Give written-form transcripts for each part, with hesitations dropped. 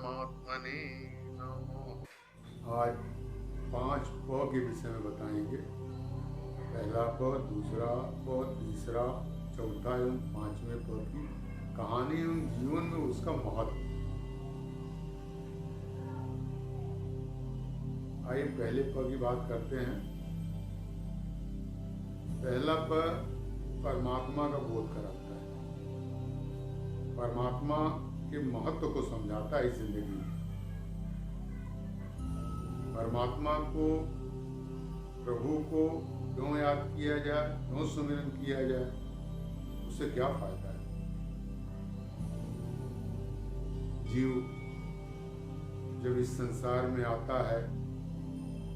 परमात्मने नमः। आज 5 प के विषय में बताएंगे। पहला प, दूसरा प, तीसरा, चौथा एवं 5वें प की कहानी एवं जीवन में उसका महत्व। आइए पहले प की बात करते हैं। पहला प परमात्मा का बोध कराता है, परमात्मा के महत्व को समझाता है इस जिंदगी में। परमात्मा को, प्रभु को क्यों याद किया जाए, क्यों सुमिरन किया जाए, उससे क्या फायदा है। जीव जब इस संसार में आता है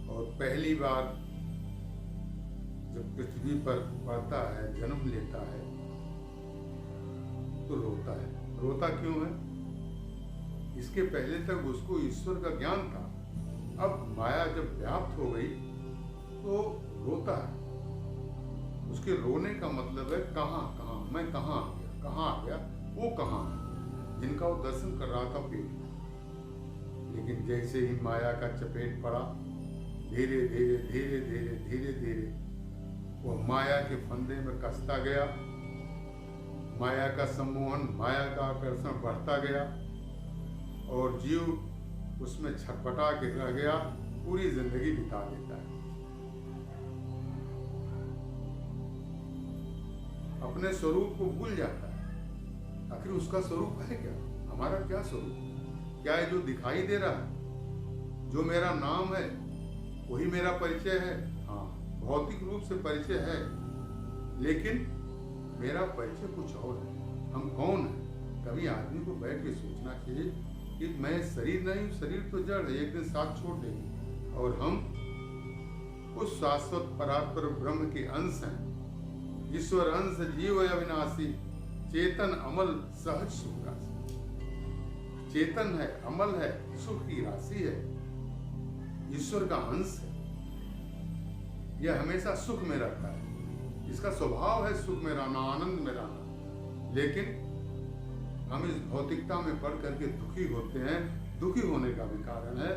और पहली बार जब पृथ्वी पर पड़ता है, जन्म लेता है, तो रोता है। रोता क्यों है? इसके पहले तक उसको ईश्वर का ज्ञान था। अब माया जब व्याप्त हो गई तो रोता है। उसके रोने का मतलब है कहाँ मैं कहाँ आ गया, वो कहाँ है जिनका वो दर्शन कर रहा था पेट। लेकिन जैसे ही माया का चपेट पड़ा, धीरे धीरे वो माया के फंदे में कसता गया। माया का सम्मोहन, माया का आकर्षण बढ़ता गया और जीव उसमें छटपटा के रह गया, पूरी जिंदगी बिता देता है। अपने स्वरूप को भूल जाता है। आखिर उसका स्वरूप है क्या? हमारा क्या स्वरूप? क्या है जो दिखाई दे रहा है? जो मेरा नाम है वही मेरा परिचय है। हाँ, भौतिक रूप से परिचय है, लेकिन मेरा परिचय कुछ और है। हम कौन हैं? कभी आदमी को बैठ के सोचना चाहिए कि मैं शरीर नहीं, शरीर तो जड़ है, एक दिन साथ छोड़ देंगे। और हम उस शाश्वत परात्पर ब्रह्म के अंश हैं। ईश्वर अंश जीव अविनाशी, चेतन अमल सहज सुख राशि। चेतन है, अमल है, सुख की राशि है, ईश्वर का अंश है। यह हमेशा सुख में रहता है। इसका स्वभाव है सुख में रहना, आनंद में रहना। लेकिन हम इस भौतिकता में पढ़ करके दुखी होते हैं। दुखी होने का भी कारण है।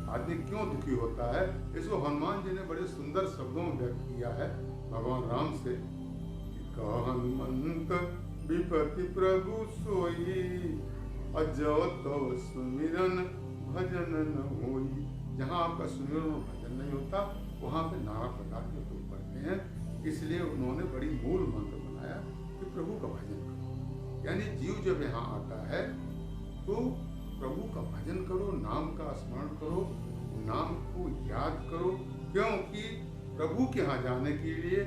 आदमी क्यों दुखी होता है, इसको हनुमान जी ने बड़े सुंदर शब्दों में व्यक्त किया है भगवान राम से। हनुमंत विपति प्रभु सोई, अजो तो सुमिरन भजन न होई। जहाँ आपका सुमिरन और भजन नहीं होता, वहाँ पे नाना प्रकार के दुख पड़ते हैं। इसलिए उन्होंने बड़ी मूल मंत्र बनाया कि प्रभु का भजन करो। यानी जीव जब यहाँ आता है तो प्रभु का भजन करो, नाम का स्मरण करो, नाम को याद करो। क्योंकि प्रभु के यहाँ जाने के लिए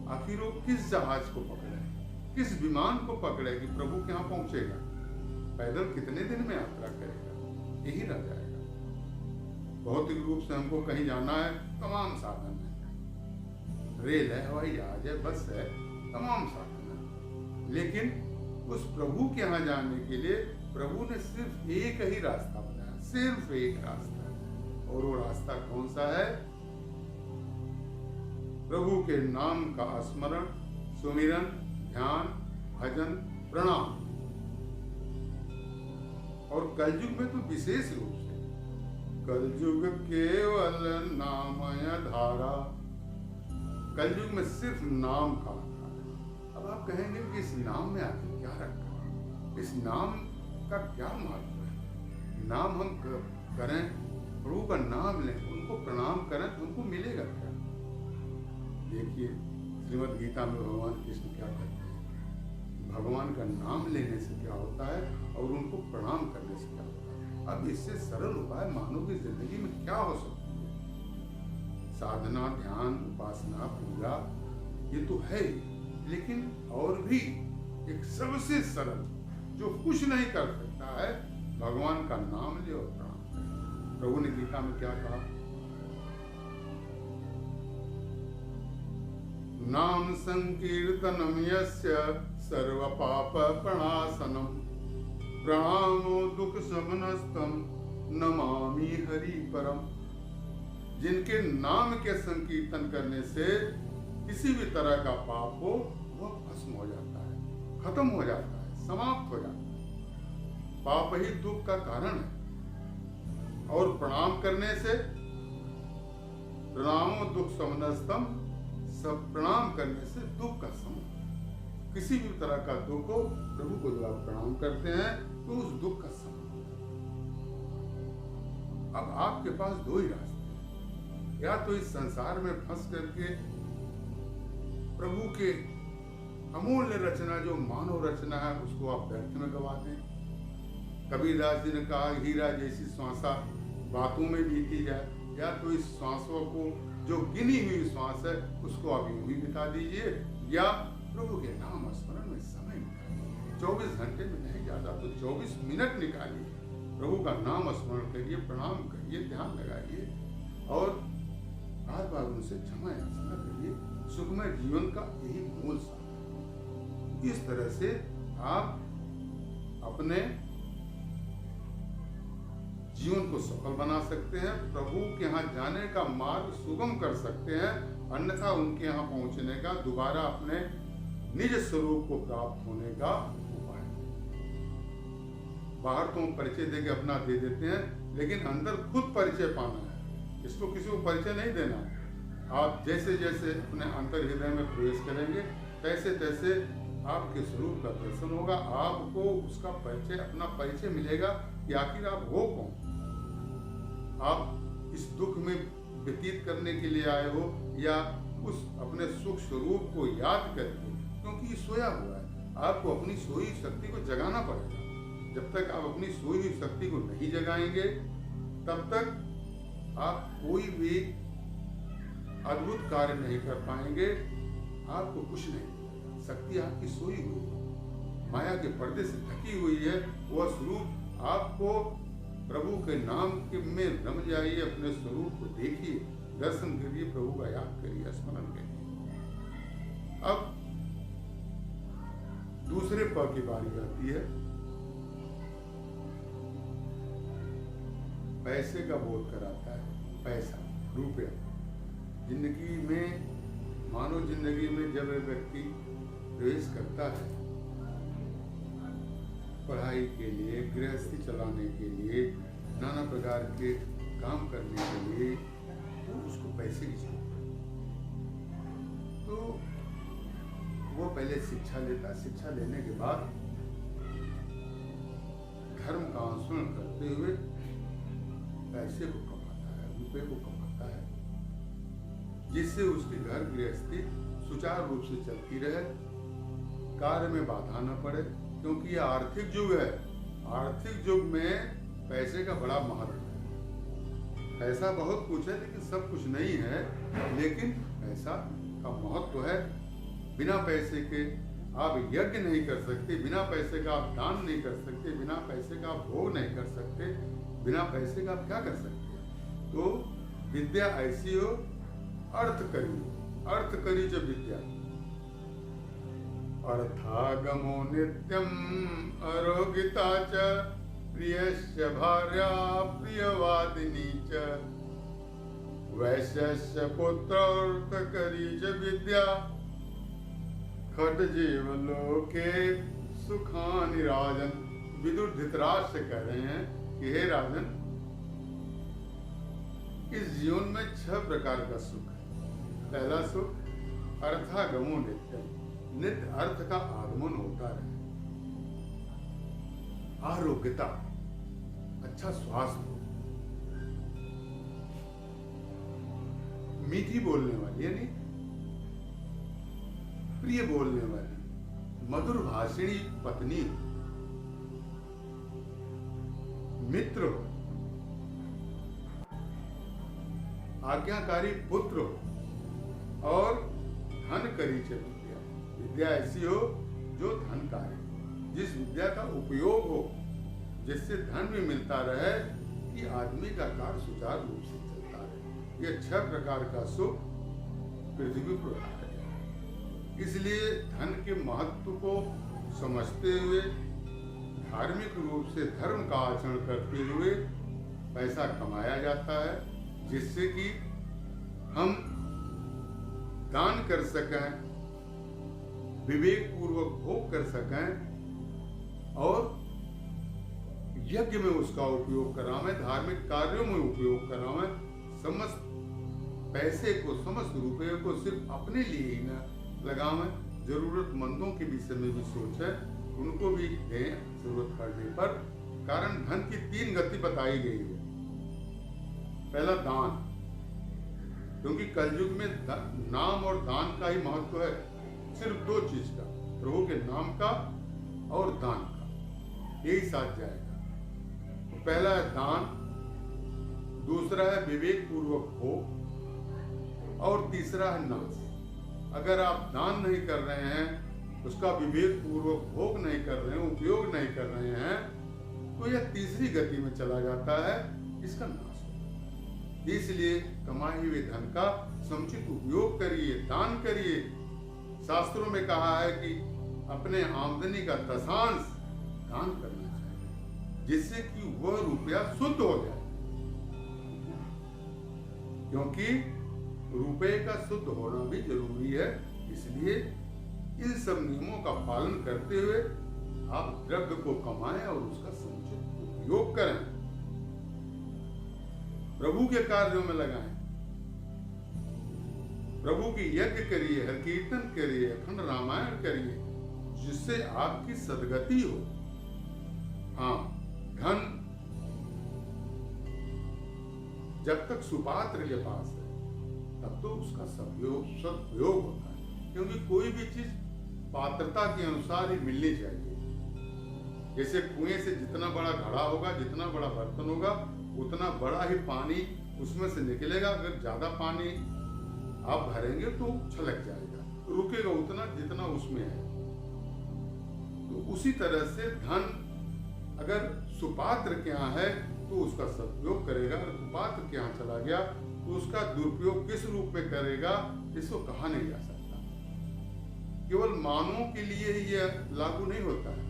आखिर वो किस जहाज को पकड़े, किस विमान को पकड़े कि प्रभु के यहाँ पहुंचेगा? पैदल कितने दिन में यात्रा करेगा? यही रह जाएगा। भौतिक रूप से हमको कहीं जाना है, तमाम साधन है, रेल है, हवाई जहाज है, बस है, तमाम साधन है। लेकिन उस प्रभु के यहाँ जाने के लिए प्रभु ने सिर्फ एक ही रास्ता बनाया, सिर्फ एक रास्ता। और वो रास्ता कौन सा है? प्रभु के नाम का स्मरण, सुमिरन, ध्यान, भजन, प्रणाम। और कलयुग में तो विशेष रूप से, कलयुग केवल नामय धारा। कलयुग में सिर्फ नाम का आधार है। अब आप कहेंगे कि इस नाम में आखिर क्या रखा है, इस नाम का क्या महत्व है? नाम हम करें, प्रभु का नाम लें, उनको प्रणाम करें, तो उनको मिलेगा क्या? देखिए श्रीमद् गीता में भगवान कृष्ण क्या कहते हैं, भगवान का नाम लेने से क्या होता है और उनको प्रणाम करने से क्या होता है। अब इससे सरल उपाय मानव की जिंदगी में क्या हो सकती है? साधना, ध्यान, उपासना, पूजा, ये तो है, लेकिन और भी एक सबसे सरल जो कुछ नहीं कर सकता है, भगवान का नाम ले और प्रणाम करे। प्रभु ने गीता में क्या कहा? नाम संकीर्तनम यस्य सर्व पाप प्रणाशनम, प्रणामो दुख शमनस्तम नमामि हरि परम। जिनके नाम के संकीर्तन करने से किसी भी तरह का पाप हो, वह भस्म हो जाता है, खत्म हो जाता है, समाप्त हो जाता है। पाप ही दुख का कारण है। और प्रणाम करने से प्रणामो दुख समनस्तम, सब प्रणाम करने से दुख का शमन। किसी भी तरह का दुख हो, प्रभु को जब आप प्रणाम करते हैं तो उस दुख का शमन। अब आपके पास दो ही रास्ते हैं, या तो इस संसार में फंस करके प्रभु के अमूल्य रचना जो मानव रचना है उसको आप व्यर्थ में गवा दें। कबीरदास जी ने कहा, हीरा जैसी श्वासा बातों में बीती जाए, या तो इस श्वासों को जो गिनी हुई श्वास है उसको आप यूं ही बिता दीजिए, या प्रभु के नाम स्मरण में समय निकालिए। 24 घंटे में नहीं, ज्यादा तो 24 मिनट निकालिए, प्रभु का नाम स्मरण करिए, प्रणाम करिए, ध्यान लगाइए और बार बार उनसे क्षमा याचना करिए। सुखमय जीवन का यही मूल सार। इस तरह से आप अपने जीवन को सफल बना सकते हैं, प्रभु के यहाँ जाने का मार्ग सुगम कर सकते हैं, अन्यथा उनके यहाँ पहुंचने का, दोबारा अपने निज स्वरूप को प्राप्त होने का उपाय। बाहर तो हम परिचय देके अपना दे देते हैं, लेकिन अंदर खुद परिचय पाना है। इसको किसी को परिचय नहीं देना है। आप जैसे जैसे अपने अंतर हृदय में प्रवेश करेंगे तैसे तैसे आपके स्वरूप का दर्शन होगा, आपको उसका परिचय, अपना परिचय मिलेगा कि आखिर आप हो कौन। आप इस दुख में व्यतीत करने के लिए आए हो या उस अपने सुख स्वरूप को याद करके, क्योंकि ये सोया हुआ है, आपको अपनी सोई शक्ति को जगाना पड़ेगा। जब तक आप अपनी सोई हुई शक्ति को नहीं जगाएंगे तब तक आप कोई भी अद्भुत कार्य नहीं कर पाएंगे, आपको कुछ नहीं। शक्ति आपकी सोई हुई है, माया के पर्दे से ढकी हुई है, वह स्वरूप आपको प्रभु के नाम के में रम जाइए, अपने स्वरूप को देखिए, दर्शन करिए, प्रभु का याद करिए, स्मरण करिए। अब दूसरे पद की बारी आती है। पैसे का बोध कराता है। पैसा, रुपया जिंदगी में, मानव जिंदगी में जब एक व्यक्ति प्रवेश करता है पढ़ाई के लिए, गृहस्थी चलाने के लिए, नाना प्रकार के काम करने के लिए, तो उसको पैसे की जरूरत है। तो वो पहले शिक्षा लेता है, शिक्षा लेने के बाद धर्म का अनुसरण करते हुए पैसे को कमाता है, रुपए को कमाता है, जिससे उसकी घर गृहस्थी सुचारू रूप से चलती रहे, कार्य में बाधा न पड़े। क्योंकि यह आर्थिक युग है, आर्थिक युग में पैसे का बड़ा महत्व है। पैसा बहुत कुछ है लेकिन सब कुछ नहीं है, लेकिन पैसा का महत्व है। बिना पैसे के आप यज्ञ नहीं कर सकते, बिना पैसे का आप दान नहीं कर सकते, बिना पैसे का आप भोग नहीं कर सकते, बिना पैसे का आप क्या कर सकते हैं। तो विद्या ऐसी हो, अर्थ करी, अर्थ करी जो विद्या। अर्थागमो नित्यम अरोगिता च प्रियस्य भार्या प्रियवादिनी च वैश्यस्य पुत्रार्थ करी च विद्या खट जीव लोके सुखानि राजन। विदुर धृतराष्ट्र कह रहे हैं कि हे राजन, इस जीवन में 6 प्रकार का सुख है। पहला सुख अर्थागमो नित्यम, नित्य अर्थ का आगमन होता है। आरोग्यता, अच्छा स्वास्थ्य, मीठी बोलने वाली यानी प्रिय बोलने वाली, मधुर भाषिणी पत्नी, मित्र हो, आज्ञाकारी पुत्र हो और धन करी च विद्या। विद्या ऐसी हो जो धनकारी, जिस विद्या का उपयोग हो, जिससे धन भी मिलता रहे, कि आदमी का कार्य सुचारू रूप से चलता रहे। ये 6 प्रकार का सुख पृथ्वी पर है। इसलिए धन के महत्व को समझते हुए, धार्मिक रूप से धर्म का आचरण करते हुए पैसा कमाया जाता है, जिससे कि हम दान कर सकें, विवेक पूर्वक भोग कर सकें और यज्ञ में उसका उपयोग करावे, धार्मिक कार्यों में उपयोग करावे, समस्त पैसे को, समस्त रुपये को सिर्फ अपने लिए ही न लगावे, जरूरतमंदों के विषय में भी सोचे, उनको भी दें जरूरत पड़ने पर। कारण धन की 3 गति बताई गई है। पहला दान, क्योंकि कलयुग में नाम और दान का ही महत्व है, सिर्फ 2 चीज का, प्रभु के नाम का और दान का, यही साथ जाएगा। तो पहला है दान, दूसरा है विवेक पूर्वक भोग, और तीसरा है नाश। अगर आप दान नहीं कर रहे हैं, उसका विवेक पूर्वक भोग नहीं कर रहे हैं, उपयोग नहीं कर रहे हैं, तो यह तीसरी गति में चला जाता है, इसका नाश होगा। इसलिए कमाए हुए धन का समुचित उपयोग करिए, दान करिए। शास्त्रों में कहा है कि अपने आमदनी का दशांश दान करना चाहिए, जिससे कि वह रुपया शुद्ध हो जाए, क्योंकि रुपये का शुद्ध होना भी जरूरी है। इसलिए इन सब नियमों का पालन करते हुए आप द्रव्य को कमाएं और उसका समुचित उपयोग करें, प्रभु के कार्यों में लगाएं, प्रभु की यज्ञ करिए, हर कीर्तन करिए, अखंड रामायण करिए, जिससे आपकी सदगति हो। हाँ, धन जब तक सुपात्र के पास है तब तो उसका सदुपयोग होता है, क्योंकि कोई भी चीज पात्रता के अनुसार ही मिलनी चाहिए। जैसे कुएं से जितना बड़ा घड़ा होगा, जितना बड़ा बर्तन होगा, उतना बड़ा ही पानी उसमें से निकलेगा। अगर ज्यादा पानी आप भरेंगे तो छलक जाएगा, रुकेगा उतना जितना उसमें है। तो उसी तरह से धन अगर सुपात्र के यहाँ है तो उसका सदुपयोग करेगा, अगर कुपात्र के यहाँ चला गया तो उसका दुरुपयोग किस रूप में करेगा, इसको कहा नहीं जा सकता। केवल मानवों के लिए ही यह लागू नहीं होता है,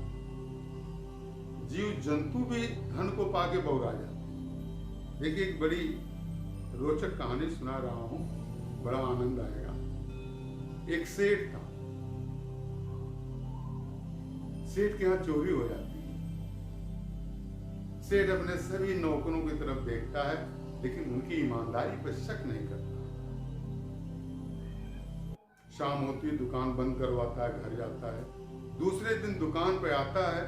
जीव जंतु भी धन को पाके बौरा जाते हैं। देखिए, एक बड़ी रोचक कहानी सुना रहा हूं, बड़ा आनंद आएगा। एक सेठ था, सेठ के यहाँ चोरी हो जाती है। सेठ अपने सभी नौकरों की तरफ देखता है, लेकिन उनकी ईमानदारी पर शक नहीं करता। शाम होती दुकान बंद करवाता है, घर जाता है। दूसरे दिन दुकान पे आता है,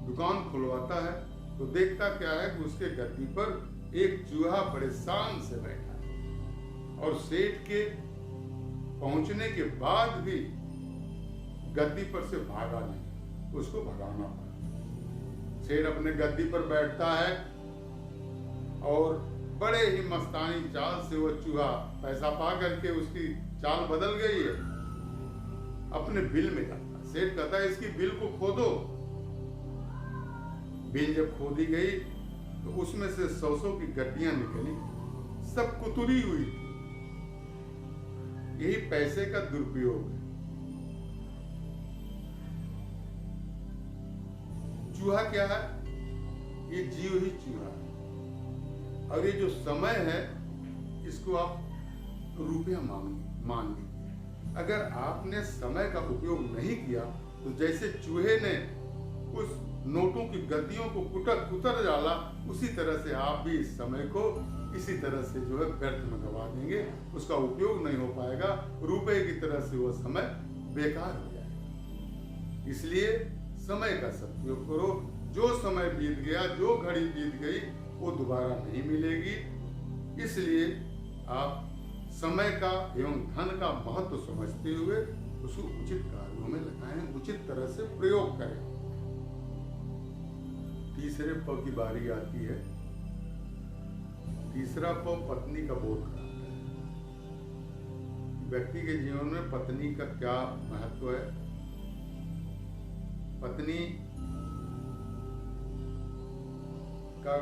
दुकान खुलवाता है तो देखता क्या है कि उसके गद्दी पर एक चूहा बड़े शान से बैठा है, और सेठ के पहुंचने के बाद भी गद्दी पर से भागा नहीं, उसको भगाना पड़ा। सेठ अपने गद्दी पर बैठता है और बड़े ही मस्तानी चाल से वो चूहा, पैसा पा करके उसकी चाल बदल गई है, अपने बिल में जाता है। सेठ कहता है इसकी बिल को खोदो। बिल जब खोदी गई तो उसमें से 100 की गड्डियां निकली, सब कुतुरी हुई थी। यही पैसे का दुरुपयोग है। चूहा क्या है? ये जीव ही चूहा है। और ये जो समय है, इसको आप रुपया मान लीजिए। अगर आपने समय का उपयोग नहीं किया तो जैसे चूहे ने उस नोटों की गद्दियों को कुतर डाला, उसी तरह से आप भी इस समय को इसी तरह से जो है व्यर्थ में गवा देंगे, उसका उपयोग नहीं हो पाएगा, रुपए की तरह से वो समय बेकार हो जाएगा। इसलिए समय का सदुपयोग करो। जो समय बीत गया, जो घड़ी बीत गई, वो दोबारा नहीं मिलेगी। इसलिए आप समय का एवं धन का महत्व समझते हुए उसको उचित कार्यों में लगाएं, उचित तरह से प्रयोग करें। तीसरे प की बारी आती है। तीसरा प पत्नी का बोध कराता है। व्यक्ति के जीवन में पत्नी का क्या महत्व है, पत्नी का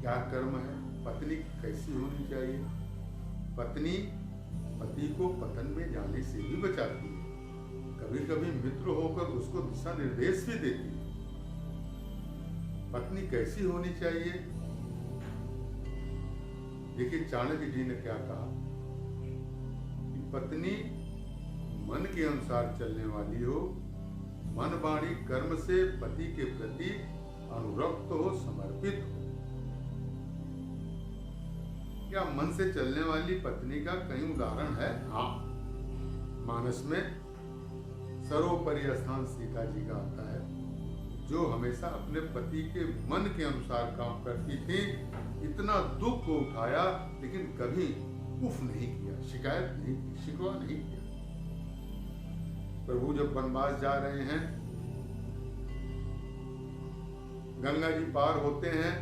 क्या कर्म है, पत्नी कैसी होनी चाहिए। पत्नी पति को पतन में जाने से भी बचाती है, कभी कभी मित्र होकर उसको दिशा निर्देश भी देती है। पत्नी कैसी होनी चाहिए? देखिए, चाणक्य जी ने क्या कहा कि पत्नी मन के अनुसार चलने वाली हो, मन वाणी कर्म से पति के प्रति अनुरक्त हो, समर्पित हो। क्या मन से चलने वाली पत्नी का कहीं उदाहरण है? हाँ, मानस में सर्वोपरि स्थान सीता जी का आता है, जो हमेशा अपने पति के मन के अनुसार काम करती थी। इतना दुख को उठाया लेकिन कभी उफ नहीं किया, शिकायत नहीं की, शिकवा नहीं किया। प्रभु जब वनवास जा रहे हैं, गंगा जी पार होते हैं,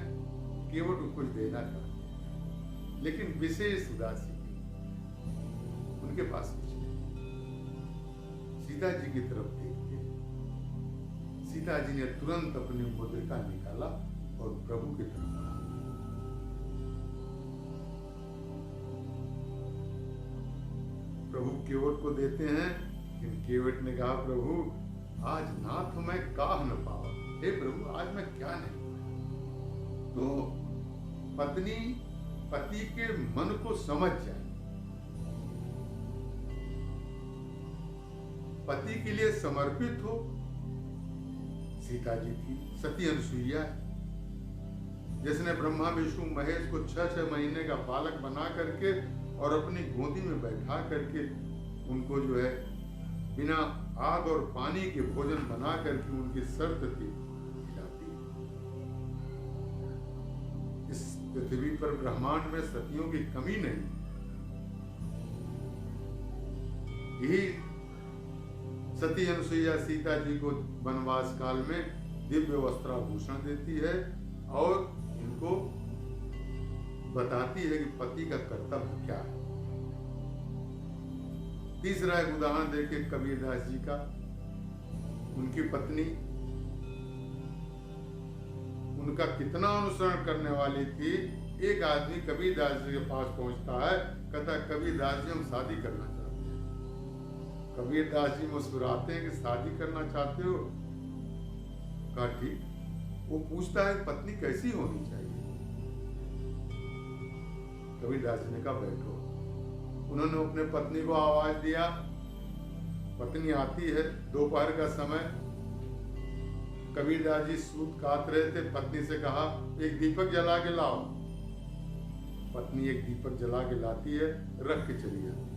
केवट कुछ देना चाहते हैं, लेकिन विशेष उदासी की, उनके पास कुछ नहीं। सीता जी की तरफ देखते, सीता जी ने तुरंत अपनी मुद्रिका निकाला और प्रभु की तरफ बढ़ा। प्रभु केवट को देते हैं, लेकिन केवट ने कहा, प्रभु आज नाथ मैं काह न पावा। हे प्रभु, आज मैं क्या नहीं पाया। तो पत्नी पति के मन को समझ जाए, पति के लिए समर्पित हो। सीता जी थी, सती अनुसुईया, जिसने ब्रह्मा विष्णु महेश को 6-6 महीने का बालक बना करके और अपनी गोदी में बैठा करके उनको जो है बिना आग और पानी के भोजन बना करके उनकी शर्त थी खिलाती। इस पृथ्वी पर ब्रह्मांड में सतियों की कमी नहीं। यही सती अनुसुईया सीता जी को वनवास काल में दिव्य वस्त्राभूषण देती है और इनको बताती है कि पति का कर्तव्य क्या है। तीसरा एक उदाहरण देखिए कबीरदास जी का। उनकी पत्नी उनका कितना अनुसरण करने वाली थी। एक आदमी कबीरदास जी के पास पहुंचता है, कहता है, कबीरदास जी हम शादी करना चाहते हैं। कबीरदास जी मुस्कुराते हैं कि शादी करना चाहते हो? कहा ठीक। वो पूछता है पत्नी कैसी होनी चाहिए? कबीरदास जी ने कहा बैठो। उन्होंने अपने पत्नी को आवाज दिया, पत्नी आती है, दोपहर का समय। कबीरदास जी सूत काट रहे थे, पत्नी से कहा एक दीपक जला के लाओ। पत्नी एक दीपक जला के लाती है, रख के चली जाती है।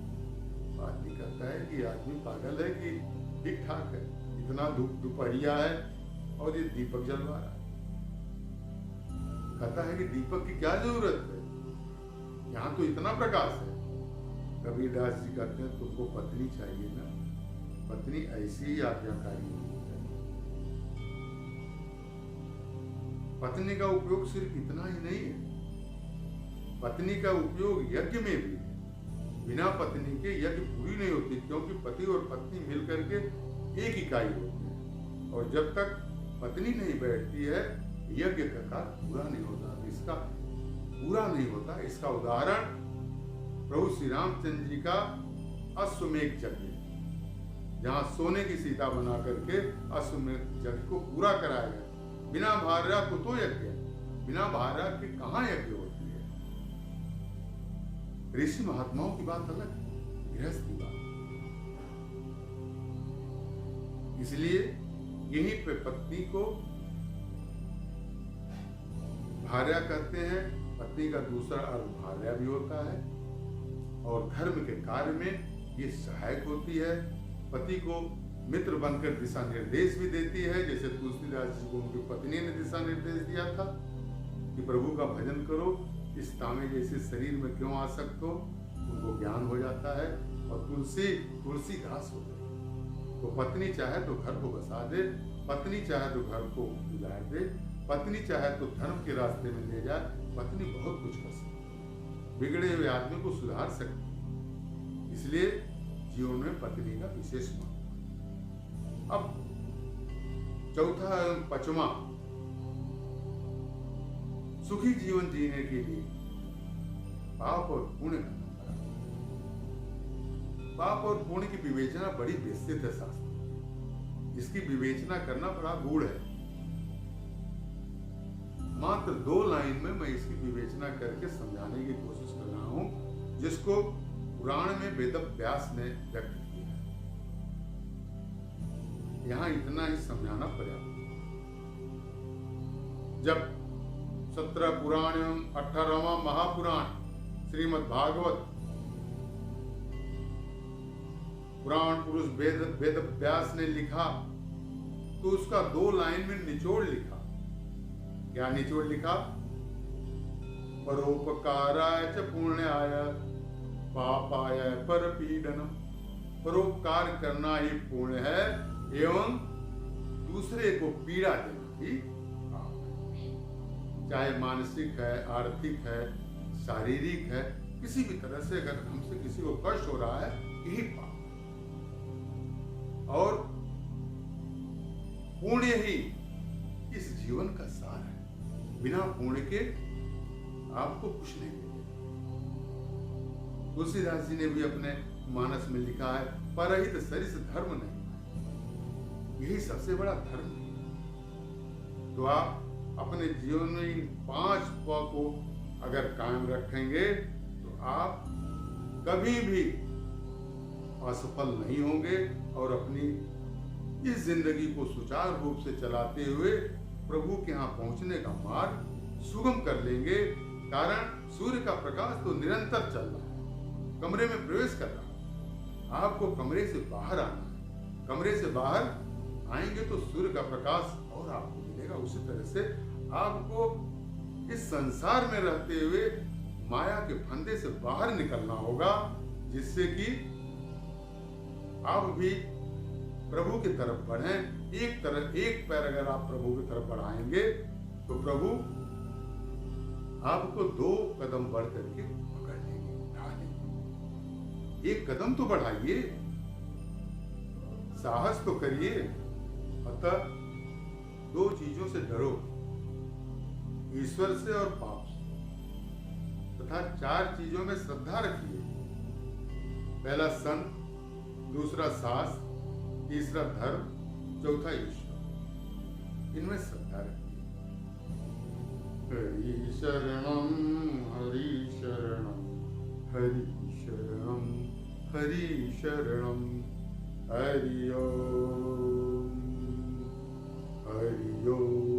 आदमी कहता है कि आदमी पागल है कि ठीक ठाक है, इतना दोपहरिया है और ये दीपक जलवा रहा है। कहता है कि दीपक की क्या जरूरत है, यहाँ तो इतना प्रकाश है। कबीरदास जी कहते हैं तुमको पत्नी चाहिए ना, पत्नी ऐसी ही आज्ञाकारी होनी चाहिए। पत्नी का उपयोग सिर्फ इतना ही नहीं है, पत्नी का उपयोग यज्ञ में भी है। बिना पत्नी के यज्ञ पूरी नहीं होती, क्योंकि पति और पत्नी मिलकर के एक इकाई होती है और जब तक पत्नी नहीं बैठती है यज्ञ का कार्य पूरा नहीं होता। इसका पूरा नहीं होता। इसका उदाहरण प्रभु श्री रामचंद्र जी का अश्वमेघ यज्ञ, जहां सोने की सीता बना करके अश्वमेघ यज्ञ को पूरा कराया गया। बिना भार्या कुतो यज्ञ, बिना भार्या के कहां यज्ञ होती है। ऋषि महात्माओं की बात अलग है, गृहस्थ की बात। इसलिए यहीं पे पत्नी को भार्या कहते हैं। पत्नी का दूसरा अर्थ भार्या भी होता है और धर्म के कार्य में ये सहायक होती है। पति को मित्र बनकर दिशा निर्देश भी देती है, जैसे तुलसीदास जी को उनकी पत्नी ने दिशा निर्देश दिया था कि प्रभु का भजन करो, इस तांबे जैसे शरीर में क्यों आसक्त हो। उनको ज्ञान हो जाता है और तुलसीदास हो गए। तो पत्नी चाहे तो घर को बसा दे, पत्नी चाहे तो घर को उजाड़ दे, पत्नी चाहे तो धर्म के रास्ते में ले जाए। पत्नी बहुत कुछ कर सकती है, बिगड़े हुए आदमी को सुधार सकती है। इसलिए जीवन में पत्नी का विशेष महत्व। अब चौथा एवं पांचवा, सुखी जीवन जीने के लिए पाप और पुण्य करना पड़ा। पाप और पुण्य की विवेचना बड़ी विस्तृत है शास्त्र, इसकी विवेचना करना बड़ा गूढ़ है। मात्र 2 लाइन में मैं इसकी विवेचना करके समझाने की कोशिश कर रहा हूं, जिसको पुराण में वेद व्यास ने व्यक्त किया है। यहाँ इतना ही समझाना पर्याप्त। जब 17 पुराण एवं 18वां महापुराण श्रीमद् भागवत पुराण पुरुष वेद व्यास ने लिखा तो उसका 2 लाइन में निचोड़ लिखा। क्या निचोड़ लिखा? परोपकाराय च पुण्याय पापाय परपीडनम। परोपकार करना ही पुण्य है एवं दूसरे को पीड़ा देना ही पाप है। चाहे मानसिक है, आर्थिक है, शारीरिक है, किसी भी तरह से अगर हमसे किसी को कष्ट हो रहा है, यही पाप। और पुण्य ही इस जीवन का सार है। बिना पुण्य के आपको कुछ नहीं मिलेगा। तुलसीदास जी ने भी अपने मानस में लिखा है, परहित सरिस धर्म नहीं। यही सबसे बड़ा धर्म है। तो आप अपने जीवन में इन 5 प को अगर कायम रखेंगे तो आप कभी भी असफल नहीं होंगे और अपनी इस जिंदगी को सुचारू रूप से चलाते हुए प्रभु के यहाँ पहुंचने का मार्ग सुगम कर लेंगे। कारण सूर्य का प्रकाश तो निरंतर चल रहा है, कमरे में प्रवेश कर रहा है। आपको कमरे से बाहर आना है। कमरे से बाहर आएंगे तो सूर्य का प्रकाश और आपको मिलेगा। उसी तरह से आपको इस संसार में रहते हुए माया के फंदे से बाहर निकलना होगा, जिससे कि आप भी प्रभु की तरफ बढ़ें। एक पैर अगर आप प्रभु की तरफ बढ़ाएंगे तो प्रभु आपको 2 कदम बढ़ करके पकड़ लेंगे, उठा लेंगे। 1 कदम तो बढ़ाइए, साहस तो करिए। अतः 2 चीजों से डरो, ईश्वर से और पाप से, तथा 4 चीजों में श्रद्धा रखिए। पहला संत, दूसरा शास्त्र, तीसरा धर्म, चौथा ईश्वर। इनमें श्रद्धा रखिए। हरि शरणम हरि शरणम हरि शरणम हरि शरणम हरि ओम हरि ओम।